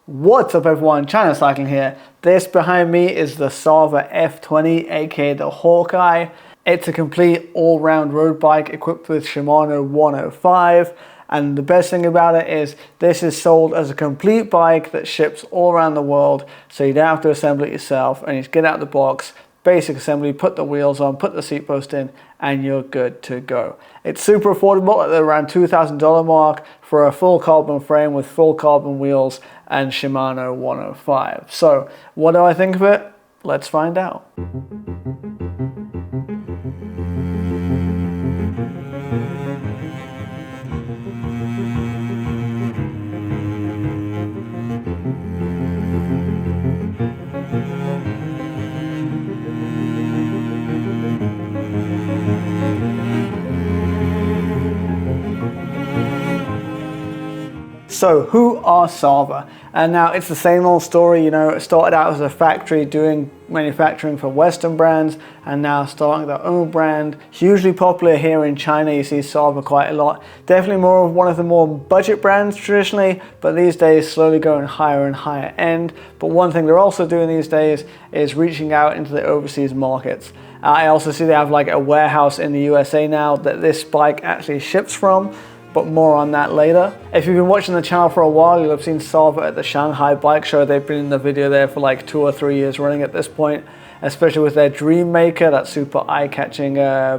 What's up everyone, China Cycling here. This behind me is the Sava F20, aka the Hawkeye. It's a complete all-round road bike equipped with Shimano 105, and the best thing about it is this is sold as a complete bike that ships all around the world, so you don't have to assemble it yourself, and you just get out of the box, basic assembly, put the wheels on, put the seat post in, and you're good to go. It's super affordable at the around $2,000 mark for a full carbon frame with full carbon wheels and Shimano 105. So what do I think of it? Let's find out. So who are Sava? And now it's the same old story, you know, it started out as a factory doing manufacturing for Western brands and now starting their own brand. Hugely popular here in China, you see Sava quite a lot. Definitely one of the more budget brands traditionally, but these days slowly going higher and higher end. But one thing they're also doing these days is reaching out into the overseas markets. I also see they have like a warehouse in the USA now that this bike actually ships from, but more on that later. If you've been watching the channel for a while, you'll have seen Sava at the Shanghai Bike Show. They've been in the video there for like 2 or 3 years running at this point, especially with their Dream Maker, that super eye-catching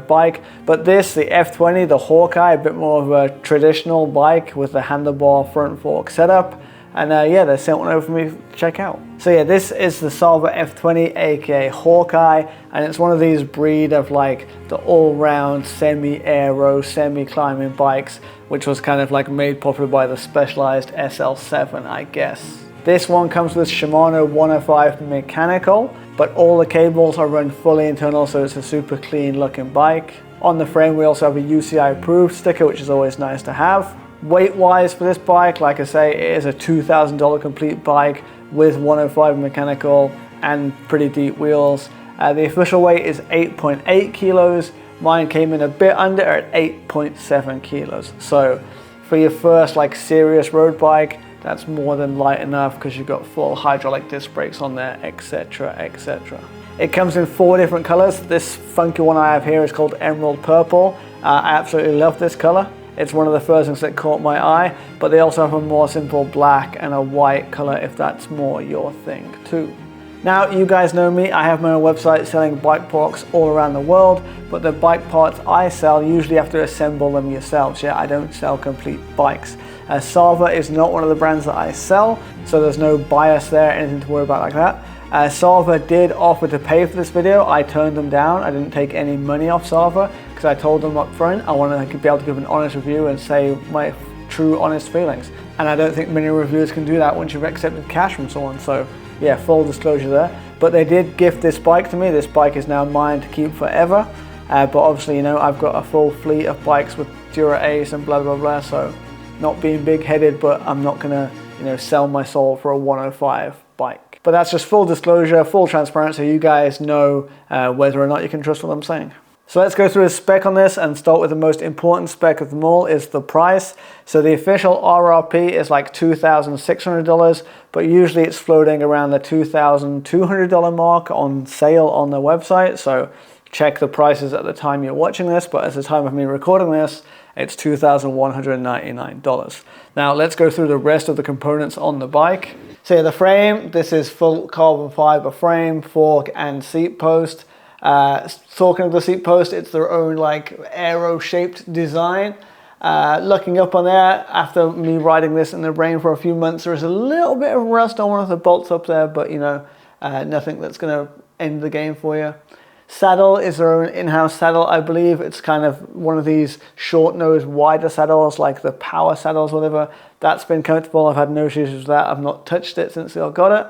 bike. But this, the F20, the Hawkeye, a bit more of a traditional bike with the handlebar front fork setup. And yeah, they sent one over for me to check out. So yeah, this is the Sava F20, aka Hawkeye, and it's one of these breed of like the all-round semi-aero, semi-climbing bikes, which was kind of like made popular by the Specialized SL7, I guess. This one comes with Shimano 105 mechanical, but all the cables are run fully internal, so it's a super clean looking bike. On the frame we also have a UCI approved sticker, which is always nice to have. Weight wise for this bike, like I say, it is a $2,000 complete bike with 105 mechanical and pretty deep wheels. The official weight is 8.8 kilos. Mine came in a bit under at 8.7 kilos. So for your first like serious road bike, that's more than light enough because you've got full hydraulic disc brakes on there, etc, etc. It comes in 4 different colors. This funky one I have here is called Emerald Purple. I absolutely love this color. It's one of the first things that caught my eye, but they also have a more simple black and a white color if that's more your thing too. Now, you guys know me, I have my own website selling bike parts all around the world, but the bike parts I sell, usually have to assemble them yourselves. Yeah, I don't sell complete bikes. Sava is not one of the brands that I sell, so there's no bias there, anything to worry about like that. Sava did offer to pay for this video. I turned them down. I didn't take any money off Sava because I told them up front I wanted to be able to give an honest review and say my true honest feelings. And I don't think many reviewers can do that once you've accepted cash from someone. So yeah, full disclosure there. But they did gift this bike to me. This bike is now mine to keep forever. But obviously, you know, I've got a full fleet of bikes with Dura Ace and blah, blah, blah. So not being big headed, but I'm not gonna, you know, sell my soul for a 105 bike. But that's just full disclosure, full transparency, so you guys know whether or not you can trust what I'm saying. So let's go through a spec on this and start with the most important spec of them all, is the price. So the official RRP is like $2,600, but usually it's floating around the $2,200 mark on sale on the website. So check the prices at the time you're watching this, but at the time of me recording this, it's $2,199. Now let's go through the rest of the components on the bike. So yeah, the frame, this is full carbon fiber frame, fork and seat post. Talking of the seat post, it's their own like aero shaped design. Looking up on there, after me riding this in the rain for a few months, there's a little bit of rust on one of the bolts up there, but you know, nothing that's gonna end the game for you. Saddle is their own in-house saddle, I believe. It's kind of one of these short-nosed, wider saddles, like the power saddles, whatever. That's been comfortable. I've had no issues with that. I've not touched it since I got it.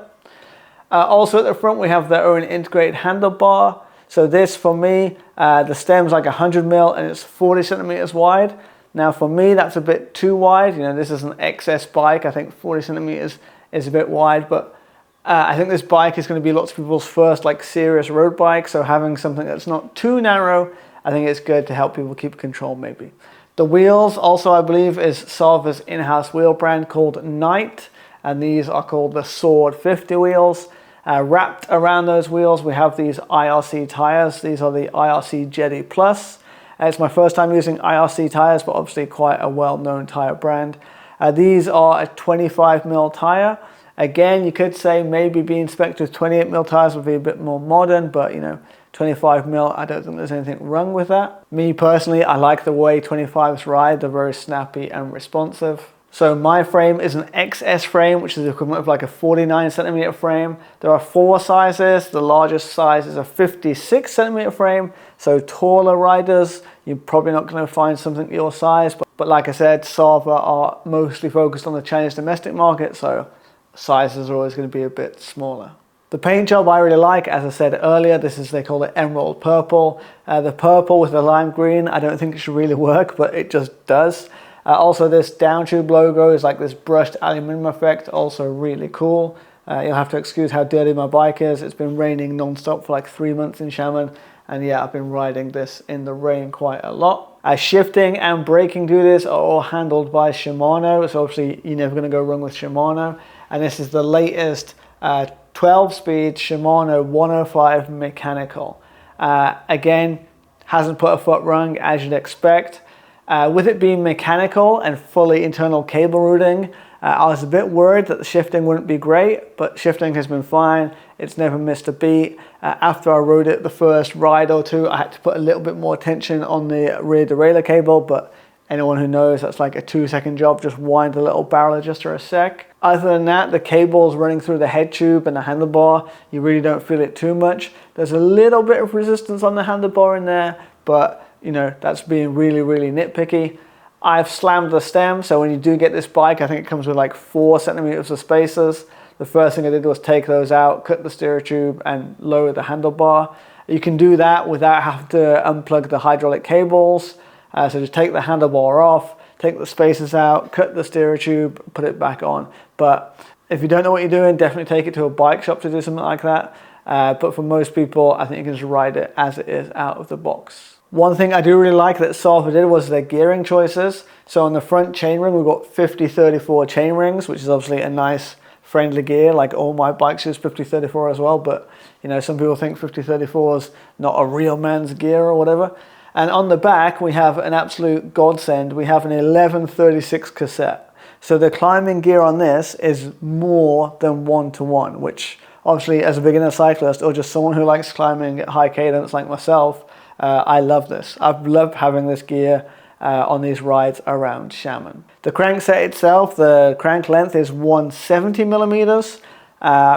Also at the front, we have their own integrated handlebar. So this, for me, the stem's like 100 mil and it's 40 centimeters wide. Now for me, that's a bit too wide. You know, this is an XS bike. I think 40 centimeters is a bit wide, but I think this bike is going to be lots of people's first like serious road bike, so having something that's not too narrow, I think it's good to help people keep control maybe. The wheels also, I believe, is Sava's in-house wheel brand called Knight. and these are called the Sword 50 wheels. Wrapped around those wheels, we have these IRC tires. These are the IRC Jetty Plus. It's my first time using IRC tires, but obviously quite a well-known tire brand. These are a 25mm tire. Again, you could say maybe being spec'd with 28mm tires would be a bit more modern, but you know, 25mm, I don't think there's anything wrong with that. Me personally, I like the way 25s ride. They're very snappy and responsive. So my frame is an XS frame, which is the equivalent of like a 49cm frame. There are 4 sizes. The largest size is a 56cm frame. So taller riders, you're probably not going to find something your size. But like I said, Sava are mostly focused on the Chinese domestic market, so sizes are always going to be a bit smaller. The paint job I really like, as I said earlier, they call it Emerald Purple. The purple with the lime green, I don't think it should really work, but it just does. Also, this down tube logo is like this brushed aluminum effect, also really cool. You'll have to excuse how dirty my bike is. It's been raining non-stop for like 3 months in Xiamen, and yeah, I've been riding this in the rain quite a lot. Shifting and braking do this are all handled by Shimano, so obviously you're never going to go wrong with Shimano. And this is the latest 12-speed Shimano 105 mechanical. Again, hasn't put a foot wrong as you'd expect. With it being mechanical and fully internal cable routing, I was a bit worried that the shifting wouldn't be great, but shifting has been fine. It's never missed a beat. After I rode it the first ride or two, I had to put a little bit more tension on the rear derailleur cable, but anyone who knows, that's like a 2-second job. Just wind the little barrel adjuster a sec. Other than that, the cable's running through the head tube and the handlebar. You really don't feel it too much. There's a little bit of resistance on the handlebar in there, but you know, that's being really, really nitpicky. I've slammed the stem, so when you do get this bike, I think it comes with like 4cm of spacers. The first thing I did was take those out, cut the steer tube, and lower the handlebar. You can do that without having to unplug the hydraulic cables. So just take the handlebar off, take the spacers out, cut the steer tube, put it back on. But if you don't know what you're doing, definitely take it to a bike shop to do something like that. But for most people, I think you can just ride it as it is out of the box. One thing I do really like that Sava did was their gearing choices. So on the front chainring, we've got 50-34 chain rings, which is obviously a nice friendly gear. Like all my bikes use 50-34 as well, but you know, some people think 50-34 is not a real man's gear or whatever. And on the back, we have an absolute godsend. We have an 1136 cassette. So the climbing gear on this is more than 1-to-1, which obviously as a beginner cyclist or just someone who likes climbing at high cadence like myself, I love this. I've loved having this gear on these rides around Xiamen. The crankset itself, the crank length is 170mm.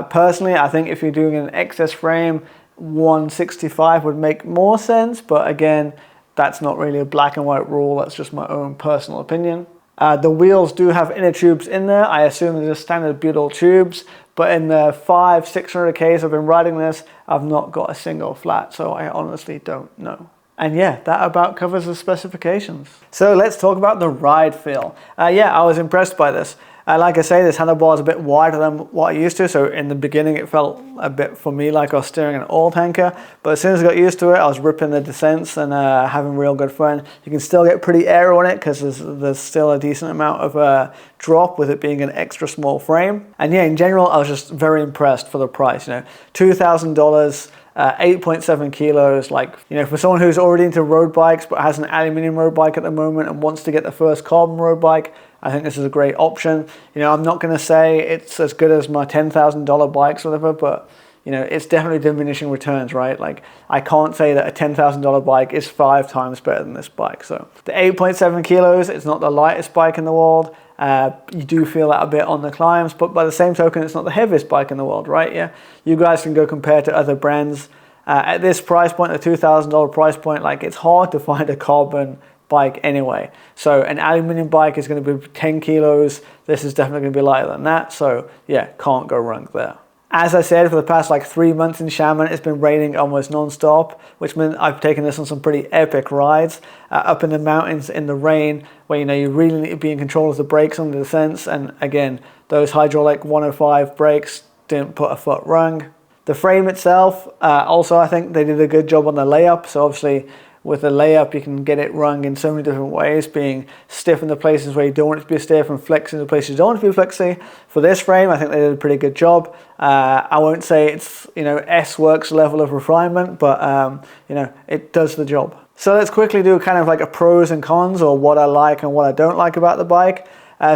Personally, I think if you're doing an XS frame, 165 would make more sense, but again, that's not really a black and white rule. That's just my own personal opinion. The wheels do have inner tubes in there. I assume they're just standard butyl tubes, but in the 500-600Ks I've been riding this, I've not got a single flat, so I honestly don't know. And yeah, that about covers the specifications. So let's talk about the ride feel. Yeah, I was impressed by this. Like I say, this handlebar is a bit wider than what I used to, so in the beginning it felt a bit for me like I was steering an oil tanker, but as soon as I got used to it, I was ripping the descents and having real good fun. You can still get pretty aero on it because there's still a decent amount of drop with it being an extra small frame. And yeah, in general, I was just very impressed for the price. You know, $2,000, 8.7 kilos, like, you know, for someone who's already into road bikes but has an aluminium road bike at the moment and wants to get the first carbon road bike, I think this is a great option. You know, I'm not going to say it's as good as my $10,000 bikes or whatever, but you know, it's definitely diminishing returns, right? Like, I can't say that a $10,000 bike is 5 times better than this bike. So the 8.7 kilos, it's not the lightest bike in the world. You do feel that a bit on the climbs, but by the same token, it's not the heaviest bike in the world, right? Yeah, you guys can go compare to other brands. At this price point, the $2,000 price point, like, it's hard to find a carbon bike anyway. So an aluminium bike is going to be 10 kilos. This is definitely going to be lighter than that. So yeah, can't go wrong there. As I said, for the past like 3 months in Xiamen, it's been raining almost non-stop, which meant I've taken this on some pretty epic rides up in the mountains in the rain, where, you know, you really need to be in control of the brakes on the descents. And again, those hydraulic 105 brakes didn't put a foot wrong. The frame itself, also, I think they did a good job on the layup. So obviously, with the layup, you can get it rung in so many different ways, being stiff in the places where you don't want it to be stiff and flexy in the places you don't want it to be flexy. For this frame, I think they did a pretty good job. I won't say it's, you know, S-Works level of refinement, but you know, it does the job. So let's quickly do kind of like a pros and cons, or what I like and what I don't like about the bike.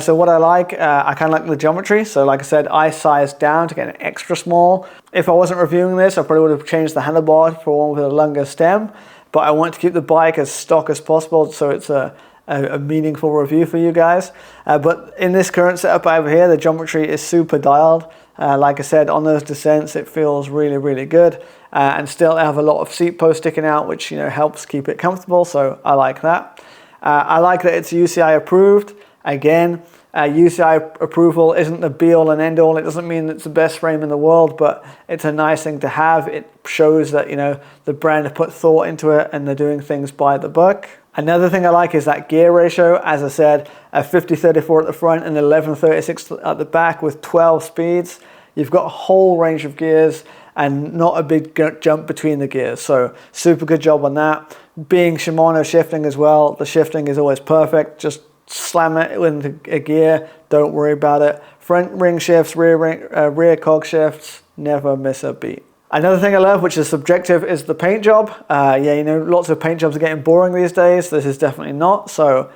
So what I like, I kind of like the geometry. So like I said, I sized down to get an extra small. If I wasn't reviewing this, I probably would have changed the handlebar for one with a longer stem. But I want to keep the bike as stock as possible, so it's a meaningful review for you guys. But in this current setup over here, the geometry is super dialed. Like I said, on those descents, it feels really, really good. And still I have a lot of seat posts sticking out, which, you know, helps keep it comfortable. So I like that. I like that it's UCI approved. Again, UCI approval isn't the be-all and end-all. It doesn't mean it's the best frame in the world, but it's a nice thing to have. It shows that, you know, the brand have put thought into it and they're doing things by the book. Another thing I like is that gear ratio. As I said, a 50-34 at the front and 11-36 at the back with 12 speeds. You've got a whole range of gears and not a big jump between the gears. So super good job on that. Being Shimano shifting as well, the shifting is always perfect. Just slam it into a gear, don't worry about it. Front ring shifts, rear cog shifts, never miss a beat. Another thing I love, which is subjective, is the paint job. Yeah, you know, lots of paint jobs are getting boring these days. This is definitely not, so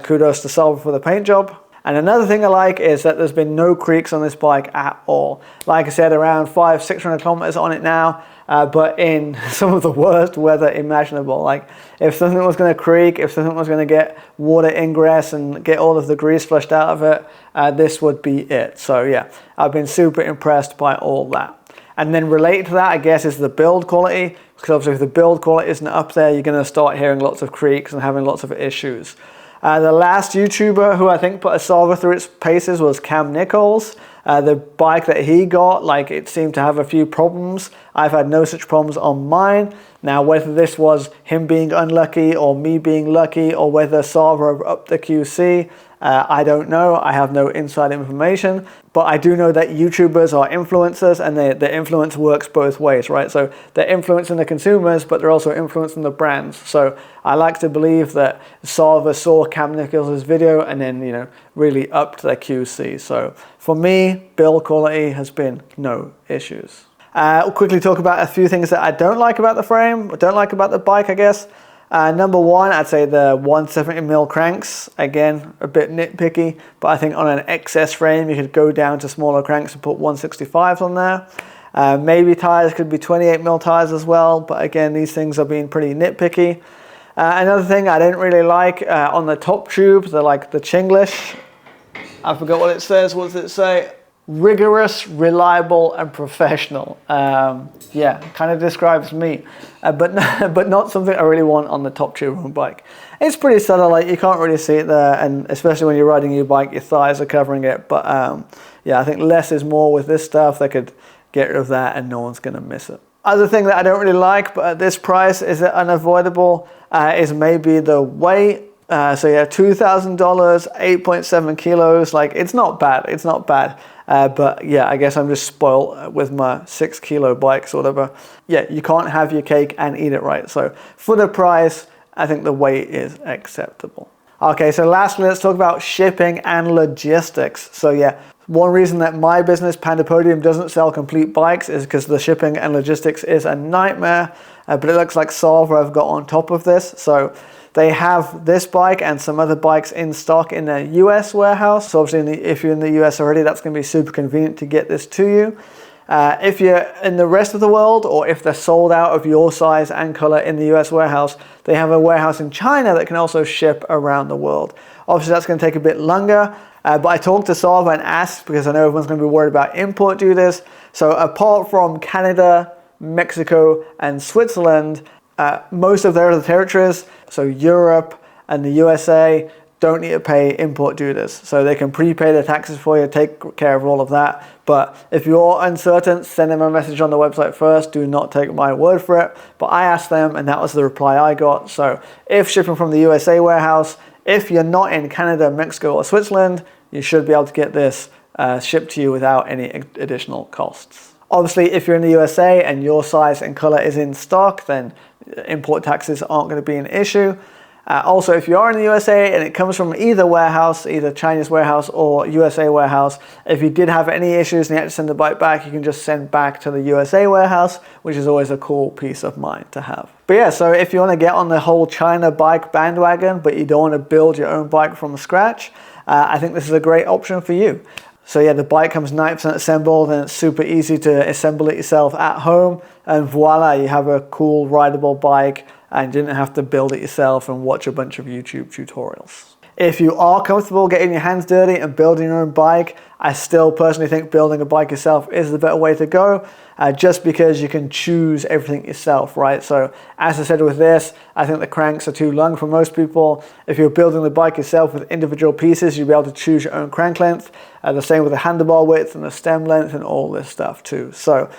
kudos to Salva for the paint job. And another thing I like is that there's been no creaks on this bike at all. Like I said, around 500-600 kilometers on it now, but in some of the worst weather imaginable. Like if something was going to creak, if something was going to get water ingress and get all of the grease flushed out of it, this would be it. So yeah, I've been super impressed by all that. And then related to that, I guess, is the build quality. Because obviously if the build quality isn't up there, you're going to start hearing lots of creaks and having lots of issues. The last YouTuber who I think put a Salva through its paces was Cam Nichols. The bike that he got, like, it seemed to have a few problems. I've had no such problems on mine. Now, whether this was him being unlucky or me being lucky, or whether Salva upped the QC, I don't know. I have no inside information. But I do know that YouTubers are influencers, and the influence works both ways, right? So they're influencing the consumers, but they're also influencing the brands. So I like to believe that Salva saw Cam Nichols' video and then, you know, really upped their QC. So for me, build quality has been no issues. I'll quickly talk about a few things that I don't like about the frame, or don't like about the bike, I guess. Number one, I'd say the 170mm cranks. Again, a bit nitpicky, but I think on an XS frame, you could go down to smaller cranks and put 165s on there. Maybe tires could be 28mm tires as well, but again, these things are being pretty nitpicky. Another thing I didn't really like on the top tube, the Chinglish. I forgot what it says. What does it say? Rigorous, reliable, and professional. Yeah, kind of describes me, but not something I really want on the top tube of a bike. It's pretty subtle, like you can't really see it there, and especially when you're riding your bike, your thighs are covering it. But yeah, I think less is more with this stuff. They could get rid of that, and no one's gonna miss it. Other thing that I don't really like, but at this price is unavoidable, is maybe the weight. So yeah, $2,000, 8.7 kilos. Like, it's not bad. It's not bad. But yeah, I guess I'm just spoiled with my 6 kilo bikes or whatever. Yeah, you can't have your cake and eat it right. So for the price, I think the weight is acceptable. Okay, so lastly, let's talk about shipping and logistics. So yeah, one reason that my business, Pandapodium, doesn't sell complete bikes is because the shipping and logistics is a nightmare. But it looks like Salva have got on top of this. So they have this bike and some other bikes in stock in the US warehouse. So obviously if you're in the US already, that's going to be super convenient to get this to you. If you're in the rest of the world, or if they're sold out of your size and color in the US warehouse, they have a warehouse in China that can also ship around the world. Obviously that's going to take a bit longer, but I talked to Salva and asked, because I know everyone's going to be worried about import duties. So apart from Canada, Mexico, and Switzerland, most of their other territories, so Europe and the USA, don't need to pay import duties. So they can prepay their taxes for you, take care of all of that. But if you're uncertain, send them a message on the website first. Do not take my word for it. But I asked them, and that was the reply I got. So if shipping from the USA warehouse, if you're not in Canada, Mexico, or Switzerland, you should be able to get this shipped to you without any additional costs. Obviously, if you're in the USA and your size and color is in stock, then import taxes aren't going to be an issue. Also, if you are in the USA and it comes from either warehouse, either Chinese warehouse or USA warehouse, if you did have any issues and you had to send the bike back, you can just send back to the USA warehouse, which is always a cool peace of mind to have. But yeah, so if you want to get on the whole China bike bandwagon, but you don't want to build your own bike from scratch, I think this is a great option for you. So yeah, the bike comes 90% assembled and it's super easy to assemble it yourself at home, and voila, you have a cool rideable bike and you didn't have to build it yourself and watch a bunch of YouTube tutorials. If you are comfortable getting your hands dirty and building your own bike, I still personally think building a bike yourself is the better way to go, just because you can choose everything yourself, right? So as I said with this, I think the cranks are too long for most people. If you're building the bike yourself with individual pieces, you'll be able to choose your own crank length. The same with the handlebar width and the stem length and all this stuff too. So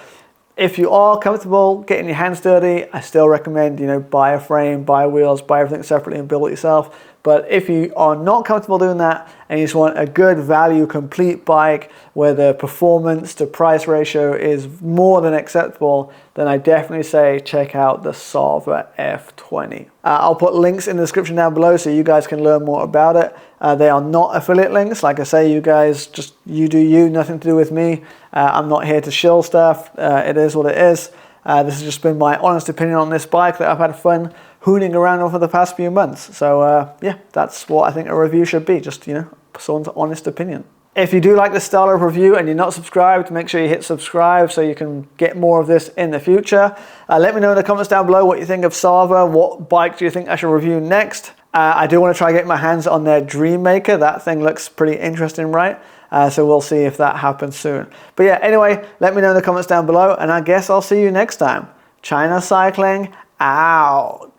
if you are comfortable getting your hands dirty, I still recommend, buy a frame, buy wheels, buy everything separately and build it yourself. But if you are not comfortable doing that and you just want a good value complete bike where the performance to price ratio is more than acceptable, then I definitely say check out the Sava F20. I'll put links in the description down below so you guys can learn more about it. They are not affiliate links. Like I say, you guys, you do you, nothing to do with me. I'm not here to shill stuff. It is what it is. This has just been my honest opinion on this bike that I've had fun hooning around over the past few months. So yeah, that's what I think a review should be, just someone's honest opinion. If you do like this style of review and you're not subscribed, make sure you hit subscribe so you can get more of this in the future. Let me know in the comments down below what you think of Sava. What bike do you think I should review next? I do want to try get my hands on their Dreammaker. That thing looks pretty interesting, right? So we'll see if that happens soon. But yeah, anyway, let me know in the comments down below, and I guess I'll see you next time. China Cycling out.